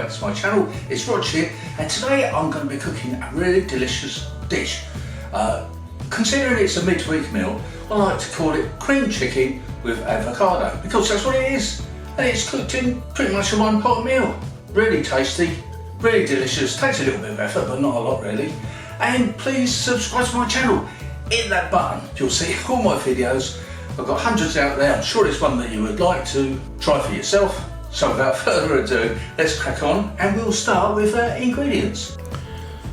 back to my channel. It's Rog here, and today I'm going to be cooking a really delicious dish. Considering it's a midweek meal, I like to call it cream chicken with avocado, because that's what it is, and it's cooked in pretty much a one pot meal. Really tasty, really delicious, takes a little bit of effort but not a lot really. And please subscribe to my channel, hit that button, you'll see all my videos. I've got hundreds out there, I'm sure it's one that you would like to try for yourself. So without further ado, let's crack on and we'll start with ingredients.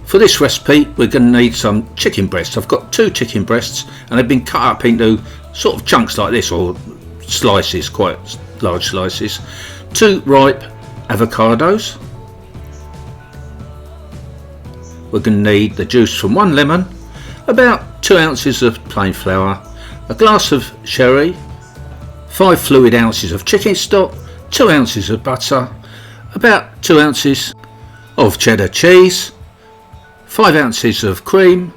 For this recipe we're going to need some chicken breasts. I've got 2 chicken breasts and they've been cut up into sort of chunks like this, or slices, quite large slices. 2 ripe avocados. We're going to need the juice from 1 lemon, about 2 ounces of plain flour, a glass of sherry, 5 fluid ounces of chicken stock, 2 ounces of butter, about 2 ounces of cheddar cheese, 5 ounces of cream,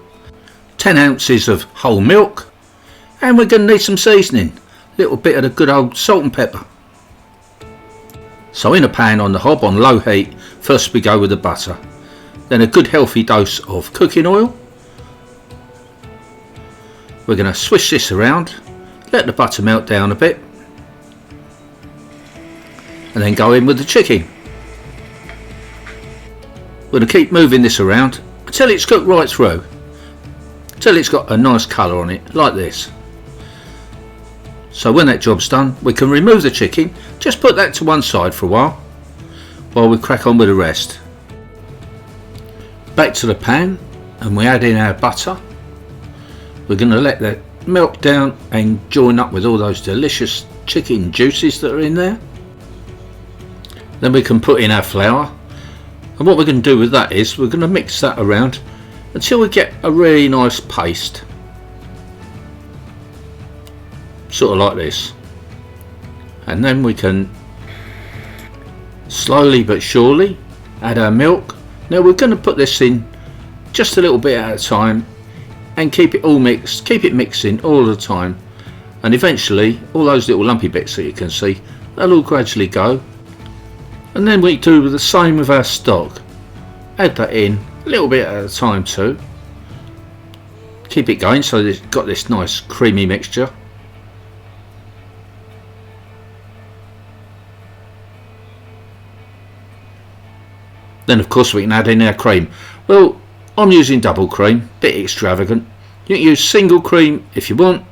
10 ounces of whole milk, and we're going to need some seasoning, a little bit of the good old salt and pepper. So in a pan on the hob on low heat, first we go with the butter, then a good healthy dose of cooking oil. We're going to swish this around, let the butter melt down a bit, and then go in with the chicken. We're going to keep moving this around until it's cooked right through, until it's got a nice colour on it, like this. So when that job's done, we can remove the chicken, just put that to one side for a while we crack on with the rest. Back to the pan, and we add in our butter. We're going to let that melt down and join up with all those delicious chicken juices that are in there. Then we can put in our flour, and what we're going to do with that is we're going to mix that around until we get a really nice paste, sort of like this. And then we can slowly but surely add our milk. Now we're going to put this in just a little bit at a time and keep it all mixed, keep it mixing all the time, and eventually all those little lumpy bits that you can see, they'll all gradually go. And then we do the same with our stock, add that in a little bit at a time too, keep it going so that it's got this nice creamy mixture. Then of course we can add in our cream. Well, I'm using double cream, bit extravagant. You can use single cream if you want.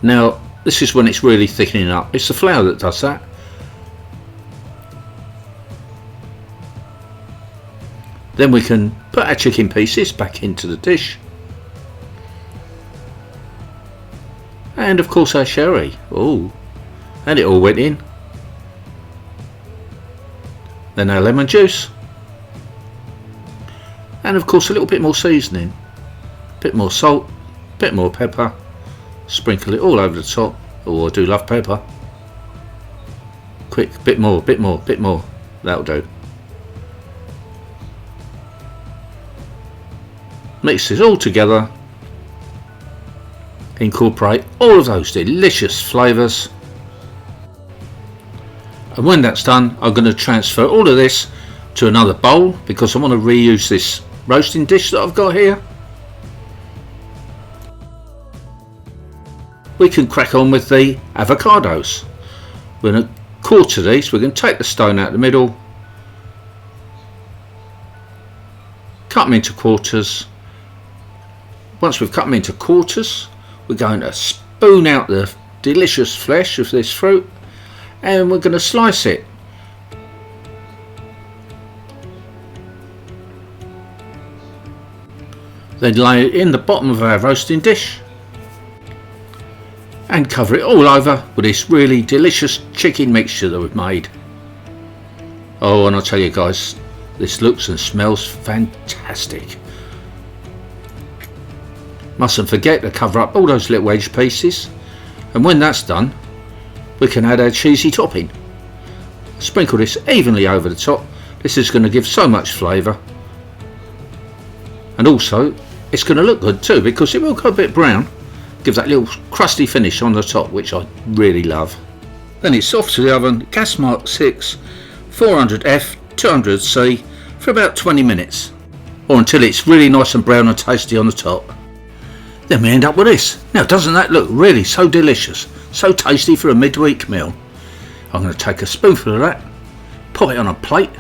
Now this is when it's really thickening up. It's the flour that does that. Then we can put our chicken pieces back into the dish. And of course our sherry. Oh, and it all went in. Then our lemon juice. And of course a little bit more seasoning. A bit more salt, a bit more pepper. Sprinkle it all over the top. Oh, I do love pepper. Quick, bit more, bit more, bit more. That'll do. Mix this all together. Incorporate all of those delicious flavours, and when that's done I'm going to transfer all of this to another bowl because I want to reuse this roasting dish that I've got here. We can crack on with the avocados. We're going to quarter these. We're going to take the stone out the middle, cut them into quarters. Once we've cut them into quarters, we're going to spoon out the delicious flesh of this fruit and we're going to slice it. Then lay it in the bottom of our roasting dish and cover it all over with this really delicious chicken mixture that we've made. Oh, and I'll tell you guys, this looks and smells fantastic. Mustn't forget to cover up all those little wedge pieces, and when that's done we can add our cheesy topping. Sprinkle this evenly over the top. This is going to give so much flavour, and also it's going to look good too because it will go a bit brown. Gives that little crusty finish on the top, which I really love. Then it's off to the oven, gas mark 6, 400F, 200C for about 20 minutes, or until it's really nice and brown and tasty on the top. Then we end up with this. Now doesn't that look really so delicious, so tasty for a midweek meal? I'm going to take a spoonful of that, put it on a plate,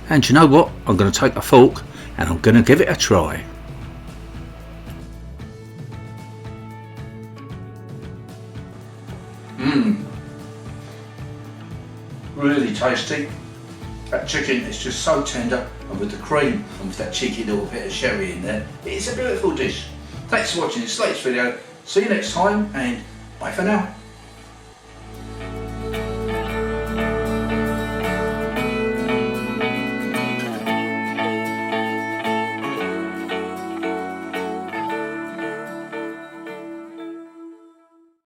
and you know what? I'm going to take a fork and I'm going to give it a try. Really tasty. That chicken is just so tender, and with the cream and with that cheeky little bit of sherry in there, it's a beautiful dish. Thanks for watching this latest video. See you next time, and bye for now.